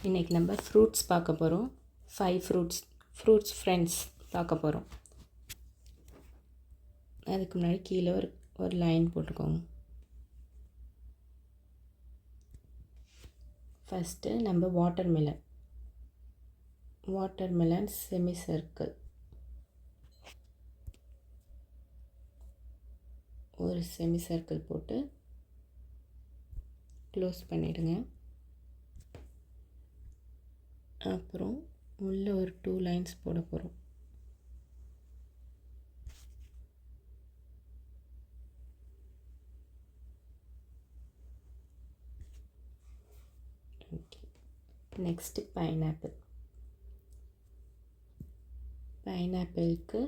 இன்றைக்கி நம்ம ஃப்ரூட்ஸ் பார்க்க போகிறோம். 5 ஃப்ரூட்ஸ் ஃப்ரெண்ட்ஸ் பார்க்க போகிறோம். அதுக்கு முன்னாடி கீழே ஒரு லைன் போட்டுக்கோங்க. ஃபஸ்ட்டு நம்ம வாட்டர்மெலன் செமி சர்க்கிள் ஒரு செமி சர்க்கிள் போட்டு க்ளோஸ் பண்ணிவிடுங்க. அப்புறம் உள்ளே ஒரு 2 லைன்ஸ் போட போகிறோம். ஓகே, நெக்ஸ்ட்டு பைனாப்பிளுக்கு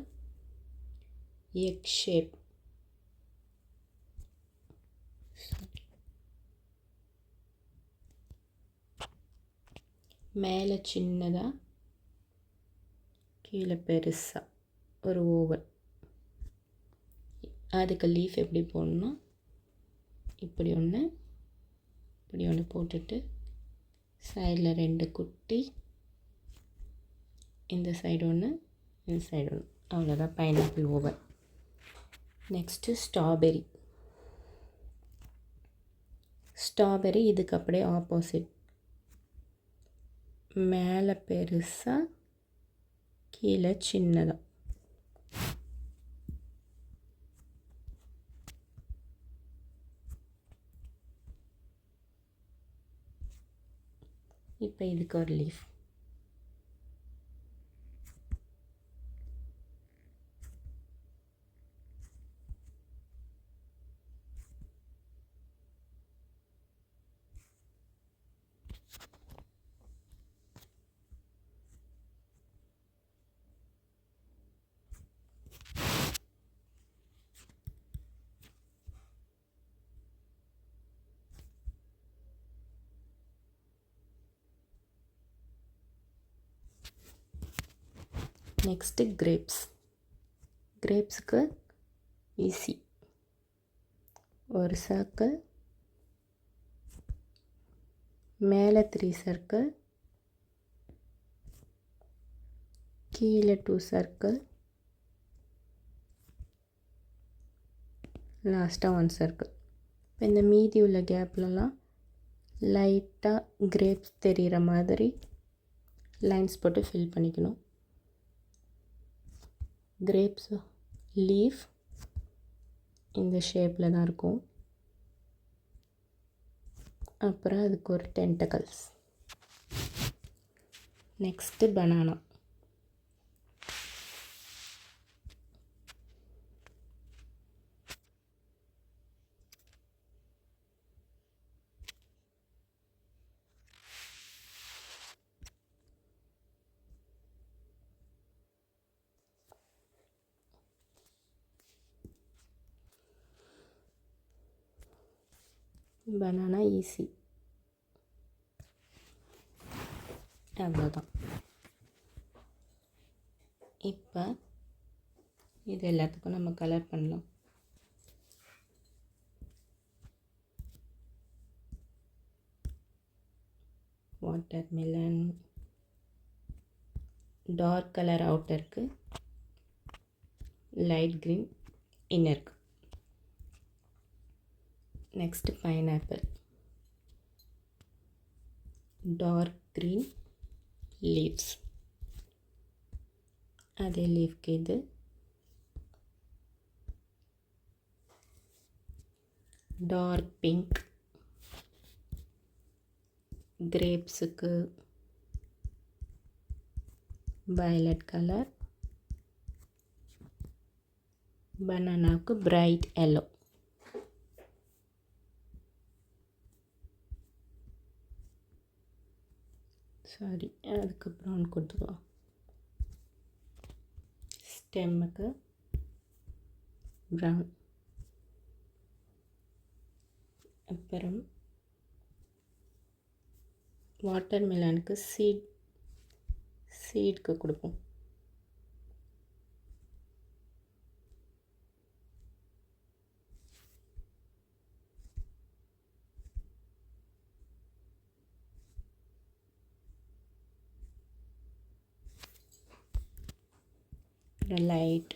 எக் ஷேப் மேலே சின்னதாக கீழே பெருசாக ஒரு ஓவல். அதுக்கு லீஃப் எப்படி போடணும்னா இப்படி ஒன்று போட்டுட்டு சைடில் 2 குட்டி, இந்த சைடு ஒன்று, இந்த சைடு ஒன்று. அவ்வளோதான் பைனாப்பிள் ஓவல். நெக்ஸ்ட்டு ஸ்ட்ராபெரி இதுக்கு அப்படியே ஆப்போசிட். மேலே பெருசாக கீழே சின்னதாக. இப்போ இதுக்கு ஒரு லீஃப். நெக்ஸ்ட்டு கிரேப்ஸுக்கு ஈஸி. ஒரு சர்க்கிள், மேலே 3 சர்க்கிள், கீழே 2 சர்க்கிள், லாஸ்ட்டாக 1 சர்க்கிள். இப்போ இந்த மீதி உள்ள கேப்லலாம் லைட்டாக கிரேப்ஸ் தெரிகிற மாதிரி லைன்ஸ் போட்டு ஃபில் பண்ணிக்கணும். கிரேப்ஸ் லீஃப் இந்த ஷேப்பில் தான் இருக்கும். அப்புறம் அதுக்கு ஒரு டென்டக்கல்ஸ். Next banana easy. அவ்வளோதான். இப்போ இது எல்லாத்துக்கும் நம்ம கலர் பண்ணலாம். வாட்டர்மெலன் டார்க் கலர் அவுட்டருக்கு, லைட் க்ரீன் இன்னருக்கு. Next pineapple dark green leaves. அதே லீஃப்க்கு இது டார்க் பிங்க். கிரேப்ஸுக்கு வயலட் கலர், பனானாவுக்கு பிரைட் எல்லோ. அதுக்கு ப்ரௌன் கொடுத்துக்கலாம். ஸ்டெம்முக்கு ப்ரௌன். அப்புறம் வாட்டர்மெலனுக்கு சீடுக்கு கொடுப்போம். அப்புறம் லைட்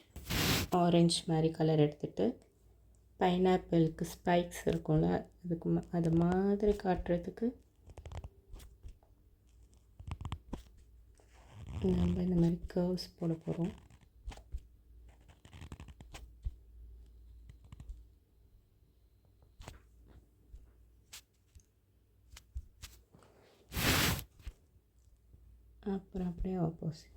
ஆரஞ்ச் மாதிரி கலர் எடுத்துகிட்டு பைனாப்பிளுக்கு ஸ்பைக்ஸ் இருக்கும்ல அதுக்கு அது மாதிரி காட்டுறதுக்கு நம்ம இந்த மாதிரி கர்வ்ஸ் போட போகிறோம். அப்புறம் அப்படியே ஆப்போசிட்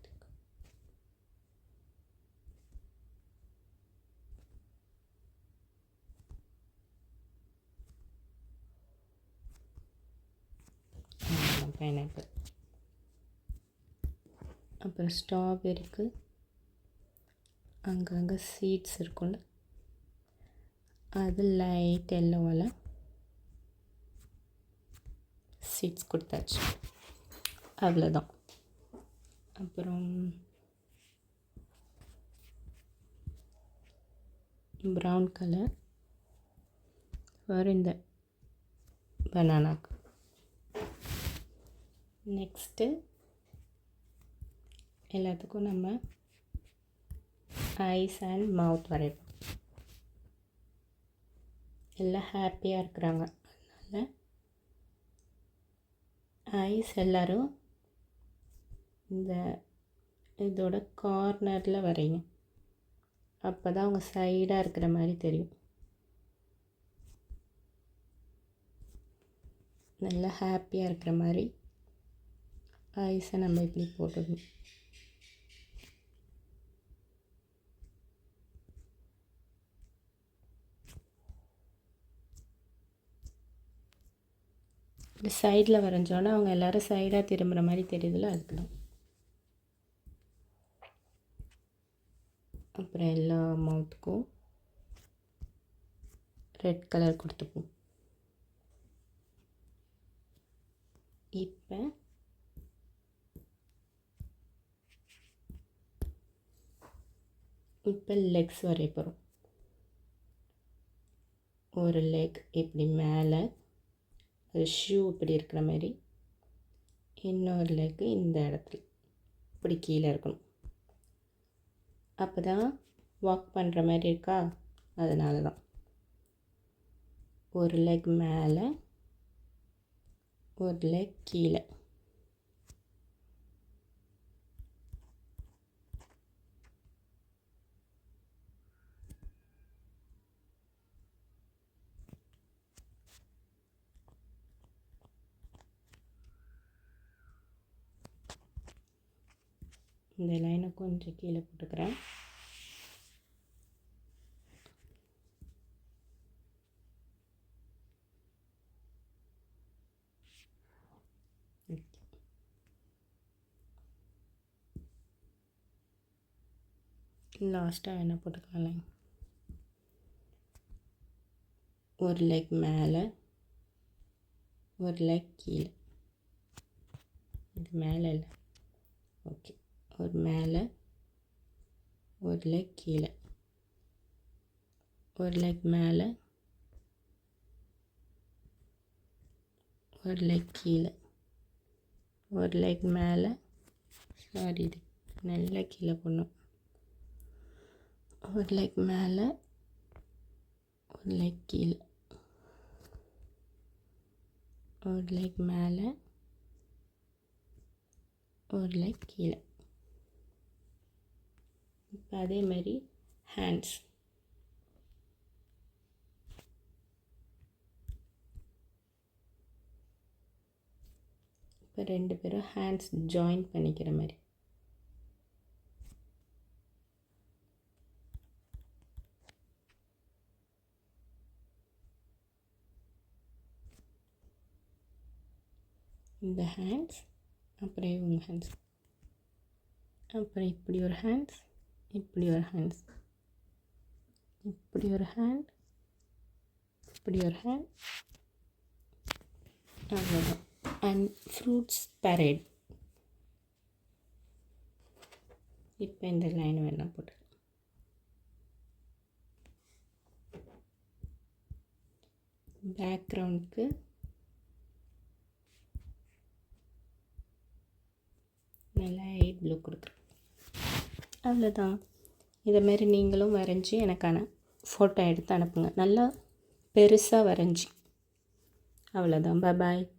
பைனாப்பிள். அப்புறம் ஸ்ட்ராபெரிக்கு அங்கங்கே சீட்ஸ் இருக்கும்ல அது லைட் எல்லோவில் சீட்ஸ் கொடுத்தாச்சு. அவ்வளோதான். அப்புறம் ப்ரௌன் கலர் இந்த பனானாக்கு. நெக்ஸ்ட்டு எல்லாத்துக்கும் நம்ம ஐஸ் அண்ட் மவுத் வரைப்போம். எல்லாம் ஹாப்பியாக இருக்கிறாங்க, அதனால் ஐஸ் எல்லோரும் இந்த இதோட கார்னரில் வரைங்க. அப்போ தான் அவங்க சைடாக இருக்கிற மாதிரி தெரியும். நல்லா ஹாப்பியாக இருக்கிற மாதிரி ஐஸை நம்ம இப்படி போட்டுக்கணும். இப்படி சைடில் வரைஞ்சோன்னா அவங்க எல்லோரும் சைடாக திரும்புகிற மாதிரி தெரியுதுல்ல, அதுக்கு. அப்புறம் எல்லா மவுத்துக்கும் ரெட் கலர் கொடுத்துப்போம். இப்போ லெக்ஸ் வரைய போகிறோம். ஒரு லெக் இப்படி மேலே ஒரு ஷூ இப்படி இருக்கிற மாதிரி, இன்னொரு லெக்கு இந்த இடத்துல இப்படி கீழே இருக்கணும். அப்போ தான் வாக் பண்ணுற மாதிரி இருக்கா, அதனால தான். ஒரு லெக் மேலே ஒரு லெக் கீழே. இந்த லைனை கொஞ்சம் கீழே போட்டுக்கிறேன். லாஸ்ட்டாக என்ன போட்டுக்கலாம், லைன் ஒரு லெக் மேலே ஒரு லெக் கீழே. இது மேலே இல்லை, ஓகே. ஒரு மேலே ஒரு லெக் கீழே, ஒரு லெக் மேலே ஒரு லெக் கீழே, ஒரு லெக் மேலே, சாரி இது நல்லா கீழே போடணும். ஒரு லெக் மேலே ஒரு லெக் கீழே, ஒரு லெக் மேலே ஒரு லெக் கீழே. இப்போ அதே மாதிரி ஹேண்ட்ஸ். இப்போ ரெண்டு பேரும் ஹேண்ட்ஸ் ஜாயின் பண்ணிக்கிற மாதிரி. இந்த ஹேண்ட்ஸ், அப்புறம் இவங்க ஹேண்ட்ஸ், அப்புறம் இப்படி ஒரு ஹேண்ட்ஸ், இப்படி ஒரு ஹேண்ட்ஸ், இப்படி ஒரு ஹேண்ட், இப்படி ஒரு ஹேண்ட், அவ்வளோதான். And fruits parade. இப்போ இந்த லைன் வேணால் போட்டு பேக்ரவுண்டுக்கு லைட் ப்ளூ கொடுக்குறேன். அவ்வளோதான். இதேமாரி நீங்களும் வரைஞ்சி எனக்கான ஃபோட்டோ எடுத்து அனுப்புங்க. நல்லா பெருசாக வரைஞ்சி. அவ்வளோதான். பாய்.